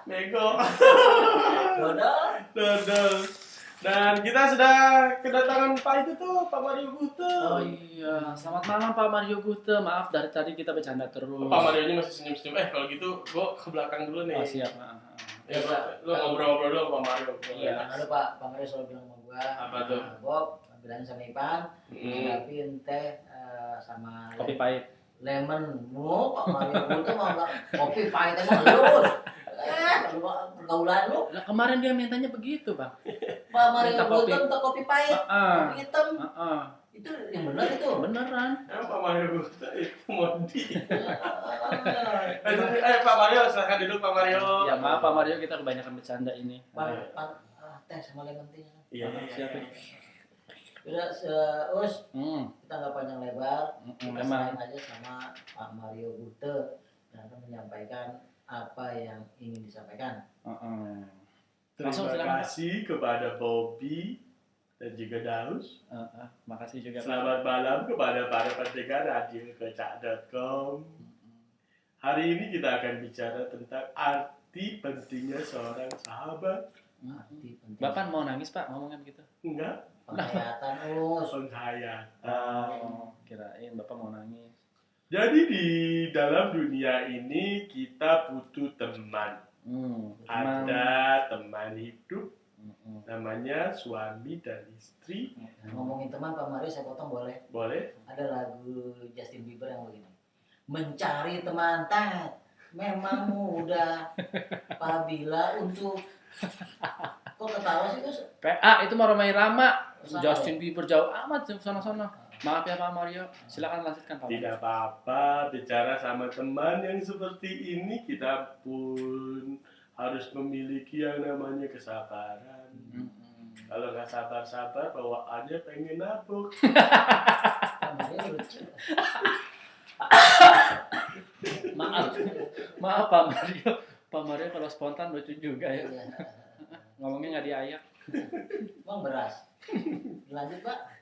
Bego. Dodol. Dan kita sudah kedatangan Pak itu tuh, Pak Mario Gute. Oh iya, selamat malam Pak Mario Gute. Maaf dari tadi kita bercanda terus. Pak Mario ini masih senyum-senyum. Kalau gitu gua ke belakang dulu nih. Oh siap. Ya, lu ngobrol-ngobrol dulu Pak Mario. Iya, kan Pak Mario selalu bilang sama gua. Apa tuh? Bob, bilangin sama Ipan, siapin teh sama Kopi pahit. lemon. Pak Mario Gute mau bilang kopi pahit emang lu. Kalau pergaulan lu. Nah, kemarin dia mintanya begitu, Bang. Pak Mario Minta kopi. Gute minta kopi pahit, kopi hitam. Itu yang benar itu. Beneran. Pak Mario Gute itu Mondi. Pak Mario, silakan duduk Pak Mario. Ya maaf Pak Mario, kita kebanyakan bercanda ini. Teh sama lemon tea. Iya, siapin. Udah, kita nggak panjang lebar, kita serahin aja sama Pak Mario Gute yang akan menyampaikan apa yang ingin disampaikan. Terima kasih kepada Bobby dan juga Daus. Makasih juga. Selamat malam kepada para pendengar radio kecak.com. Hari ini kita akan bicara tentang arti pentingnya seorang sahabat. Arti penting. Bapak mau nangis Pak ngomongan gitu? Enggak. Penghayatan Penghayatan. Kirain Bapak mau nangis. Jadi di dalam dunia ini kita butuh teman. Ada teman hidup, namanya suami dan istri. Ngomongin teman Pak Mario, saya potong boleh? Boleh? Ada lagu Justin Bieber yang begini. Mencari teman tat, memang mudah. Apabila untuk kok ketawa sih Gus? PA itu mau Romai Rama. Sama Justin Bieber jauh amat sana-sana. Maaf ya Pak Mario, silakan lanjutkan Pak. Tidak apa-apa, bicara sama teman yang seperti ini kita pun harus memiliki yang namanya kesabaran. Kalau nggak sabar-sabar, bawaannya pengen nabuk. Maaf Pak Mario. Pak Mario kalau spontan lucu juga ya. Ngomongnya nggak diayak. Bang beras. Lanjut Pak.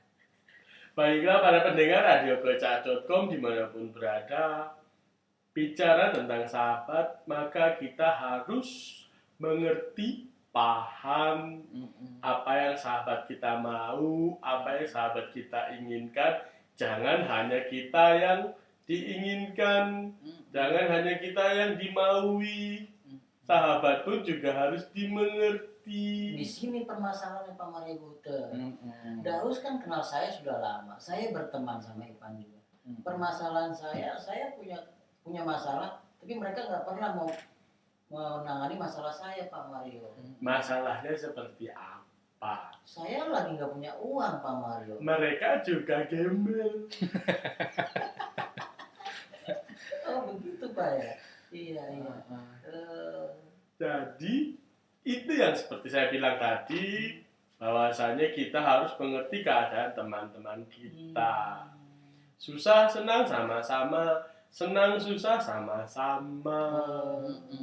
Baiklah para pendengar radio kecak.com dimanapun berada, bicara tentang sahabat, maka kita harus mengerti, paham apa yang sahabat kita mau, apa yang sahabat kita inginkan. Jangan hanya kita yang diinginkan, jangan hanya kita yang dimaui. Sahabat pun juga harus dimengerti. Di sini permasalahannya Pak Mario Gute. Daus kan kenal saya sudah lama. Saya berteman sama Ipan juga. Permasalahan saya punya masalah, tapi mereka nggak pernah mau menangani masalah saya Pak Mario. Masalahnya seperti apa? Saya lagi nggak punya uang Pak Mario. Mereka juga gembel. Oh begitu Pak ya. Iya. Jadi itu yang seperti saya bilang tadi, bahwasanya kita harus mengerti keadaan teman-teman kita. Susah senang sama-sama, senang susah sama-sama.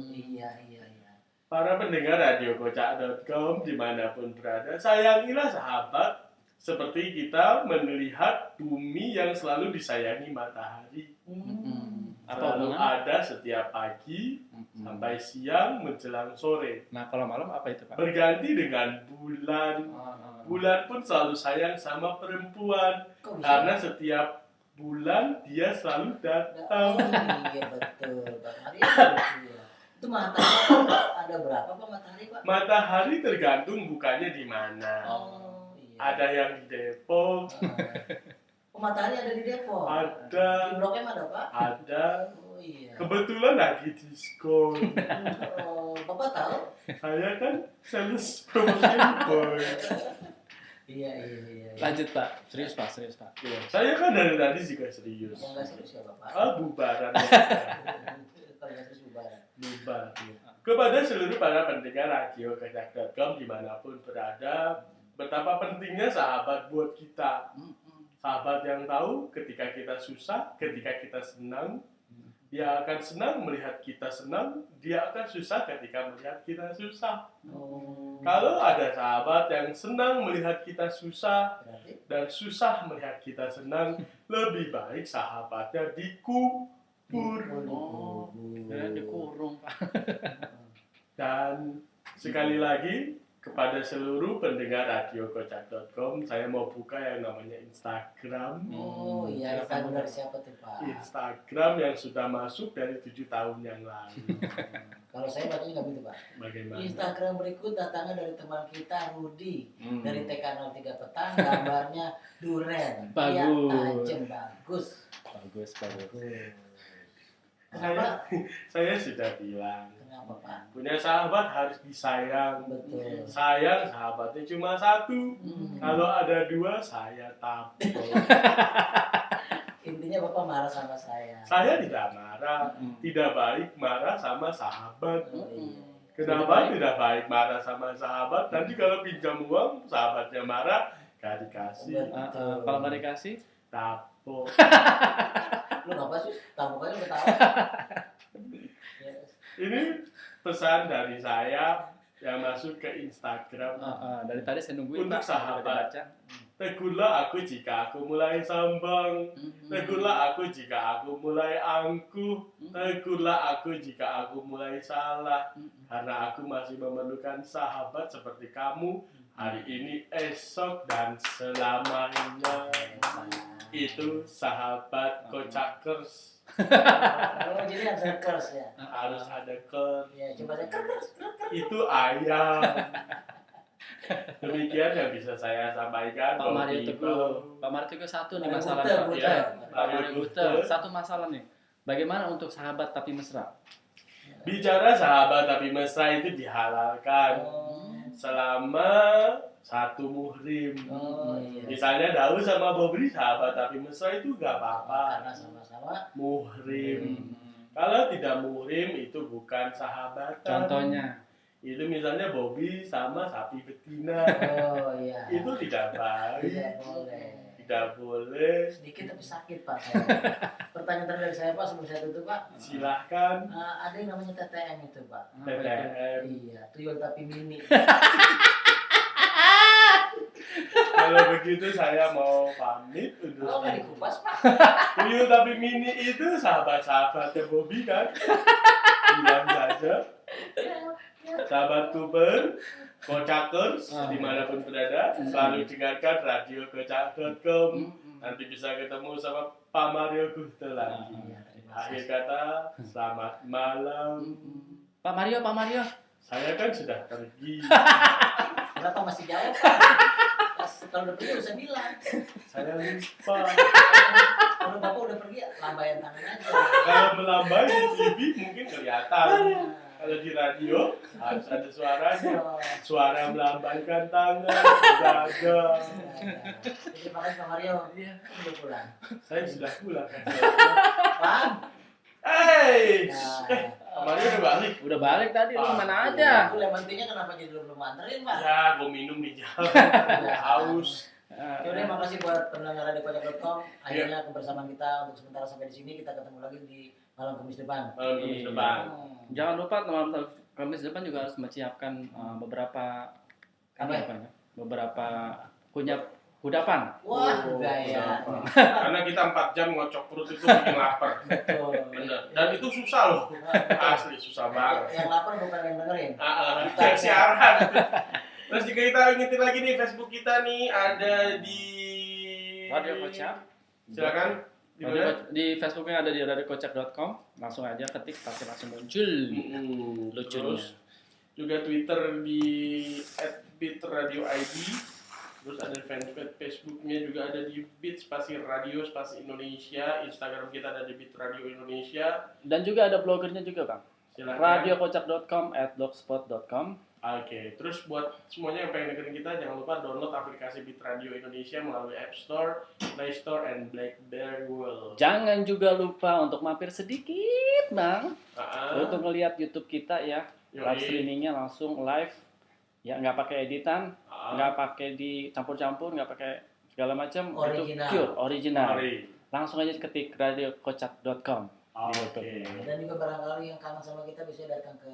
Iya. Para pendengar radio kocak.com dimanapun berada, sayangilah sahabat seperti kita melihat bumi yang selalu disayangi matahari. Selalu ada setiap pagi sampai siang menjelang sore. Nah kalau malam apa itu Pak? Berganti dengan bulan. Bulan pun selalu sayang sama perempuan. Karena setiap bulan dia selalu datang. Iya betul Pak Mario. Itu matahari ada berapa Pak matahari Pak? Matahari tergantung bukannya di mana. Iya. Ada yang di Depok. Matahari ada di Depok. Ada. Di Blok M ada Pak? Ada. Oh iya. Kebetulan lagi diskon. Bapak tahu? Saya kan sales promotion boy. Iya. Lanjut Pak, serius Pak. Ya, saya kan dari tadi juga serius. Yang nggak serius ya Bapak? Bubaran. Kalau nggak serius bubaran. Bubar. Kepada seluruh para pendengar radio kecak.com dimanapun berada, betapa pentingnya sahabat buat kita. Sahabat yang tahu ketika kita susah, ketika kita senang, dia akan senang melihat kita senang, dia akan susah ketika melihat kita susah. Kalau ada sahabat yang senang melihat kita susah dan susah melihat kita senang, lebih baik sahabatnya dikubur. Dikurung Pak. Dan sekali lagi kepada seluruh pendengar radiokocak.com, saya mau buka yang namanya Instagram. Oh iya, Instagram dari siapa tuh Pak? Instagram yang sudah masuk dari 7 tahun yang lalu. Kalau saya bacanya nggak begitu Pak. Bagaimana? Instagram berikut datangnya dari teman kita Rudi dari TK03 Petang, gambarnya duren. Bagus. Iya, tajam, bagus. Bagus. Kenapa? Saya sudah bilang, Kenapa Pak? punya sahabat harus disayang. Betul. Sayang sahabatnya cuma satu. Hmm. Kalau ada 2, saya tampol. Intinya Bapak marah sama saya. Saya tidak marah, tidak baik marah sama sahabat. Kenapa tidak baik marah sama sahabat? Nanti kalau pinjam uang, sahabatnya marah, gak dikasih. Kalau nggak dikasih, Tapo. Lu ngapa sih? Tahu aja ketawa. Yes. Ini pesan dari saya yang masuk ke Instagram. dari tadi saya nungguin Untuk Pak, sahabat. udah dibaca. Tegurlah aku jika aku mulai sombong. Tegurlah aku jika aku mulai angkuh. Tegurlah aku jika aku mulai salah. Karena aku masih memerlukan sahabat seperti kamu. Hari ini, esok, dan selamanya. Itu sahabat kocakers. Oh, jadi ada curse ya? Harus ada kers. Ya, coba saya curse. Itu ayam. Demikian yang bisa saya sampaikan. Pak Mario Bagi Teguh. Pak Mario Teguh satu nih Mario masalah. Buter, Pak. Buter. Ya, Mario Pak Mario Buter. Buter. Satu masalah nih. Bagaimana untuk sahabat tapi mesra? Bicara sahabat tapi mesra itu dihalalkan selama satu muhrim. Oh, iya. Misalnya Daud sama Bobri sahabat tapi mesra itu gak apa-apa. Karena sama-sama Muhrim. Kalau tidak muhrim itu bukan sahabatan. Contohnya, Itu misalnya Bobby sama sapi betina. oh iya. Itu tidak baik. Tidak boleh. Tidak boleh. Sedikit tapi sakit Pak saya. Pertanyaan terakhir dari saya Pak sebelum saya tutup Pak. Silahkan. Ada yang namanya TTM itu Pak. TTM. Iya, tuyul tapi mini. Kalau begitu saya mau pamit Oh untuk nggak dikupas Pak. Tuyul tapi mini itu sahabat-sahabatnya Bobby kan? Bilang saja. Sahabat tuber, kocakers, dimanapun berada, selalu dengarkan radiokocak.com. Nanti bisa ketemu sama Pak Mario Guste lagi. Akhir kata, selamat malam. Pak Mario. Saya kan sudah pergi. Kenapa masih jauh Pak? Kalau udah pergi udah saya bilang. Saya lupa. Kalau Bapak udah pergi, lambaian tangan aja. Kalau melambai di TV mungkin kelihatan. Kalau di radio harus ada suaranya. Suara melambaikan tangan, dada. Terima kasih Pak Mario. Udah pulang. Saya sudah pulang. Bang. Hey, Pak Mario udah balik. Udah balik tadi, lu mana aja? Itu lemon tea-nya kenapa jadi lu belum anterin Pak? Ya, gue minum di jalan. Haus. Yaudah, makasih buat pendengar Radio Kocak.com. Akhirnya kebersamaan kita untuk sementara sampai di sini. Kita ketemu lagi di malam Kamis depan. Malam Kamis depan. Jangan lupa malam Kamis depan juga harus menyiapkan beberapa beberapa kudapan. Wah, gaya. Karena kita 4 jam ngocok perut itu bikin lapar. Betul. Bener. Dan itu susah loh. Asli susah banget. Yang lapar bukan yang dengerin. Kita siaran. Terus juga kita ingetin lagi nih Facebook kita nih ada di Radio Kocak. Silakan. Di Facebooknya ada di radiokocak.com. Langsung aja ketik pasti langsung muncul. Lucunya. Terus juga Twitter di @bitradio_id. Terus ada fanpage Facebooknya juga ada di Bit spasi Radio spasi Indonesia. Instagram kita ada di Bit Radio Indonesia. Dan juga ada blogernya juga Bang. Silakan. radiokocak.com@blogspot.com. Oke, terus buat semuanya yang pengen dengerin kita jangan lupa download aplikasi Bit Radio Indonesia melalui App Store, Play Store, and BlackBerry World. Jangan juga lupa untuk mampir sedikit Bang untuk ngelihat YouTube kita ya. Live streamingnya langsung live. Ya nggak pakai editan, nggak pakai dicampur-campur, nggak pakai segala macam. Itu pure original. Langsung aja ketik radiokocak.com. Oke. Dan juga barangkali yang kangen sama kita bisa datang ke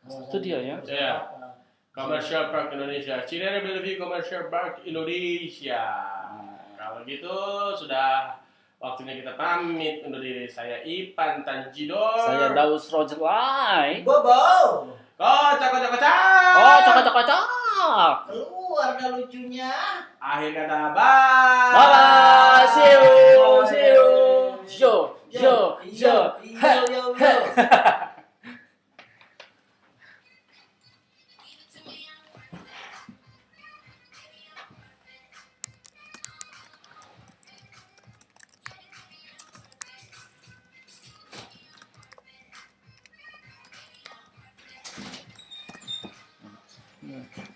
studio ya. Iya. Commercial Park Indonesia. Cinere Bellevue Commercial Park Indonesia. Kalau gitu sudah waktunya kita pamit undur diri. Saya Ipan Tanjidor. Saya Daus Roger Lai. Bobo. kocak. Keluar dah lucunya. Akhir kata bye. Bye bye. See you. Yo. Yo.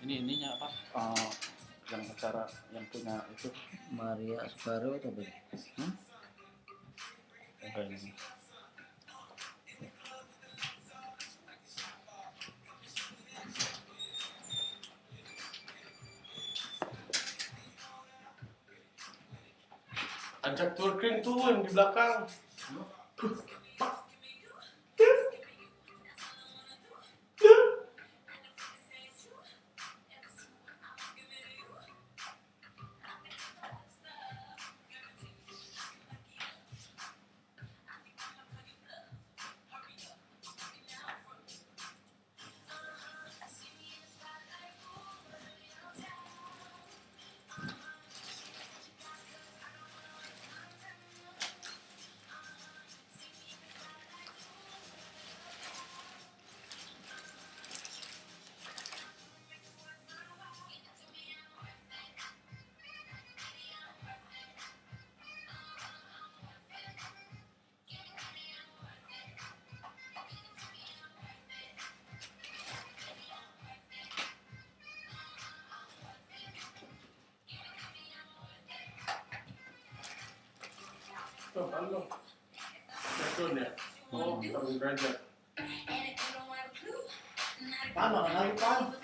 Ini ininya apa? Yang acara yang punya itu. Maria Sparrow atau apa? Enggak ini. Ajak twerking tuh yang di belakang. Tuh, halo. Betul ya? Oh, kamu kerja. Pan, lagi pan.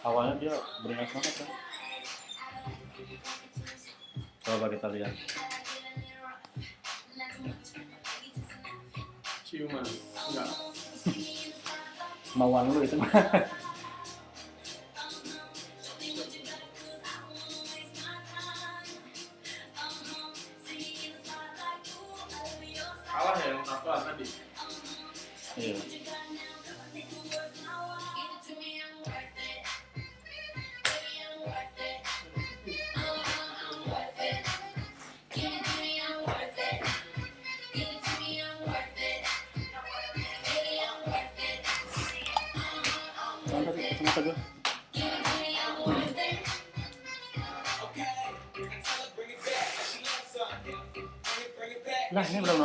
Awalnya dia beringas banget kan. Coba kita lihat. Ciuman. Enggak. Mauan lu itu mah. Kalah ya yang satuan tadi. Iya. Kenapa gue? Lah ini belum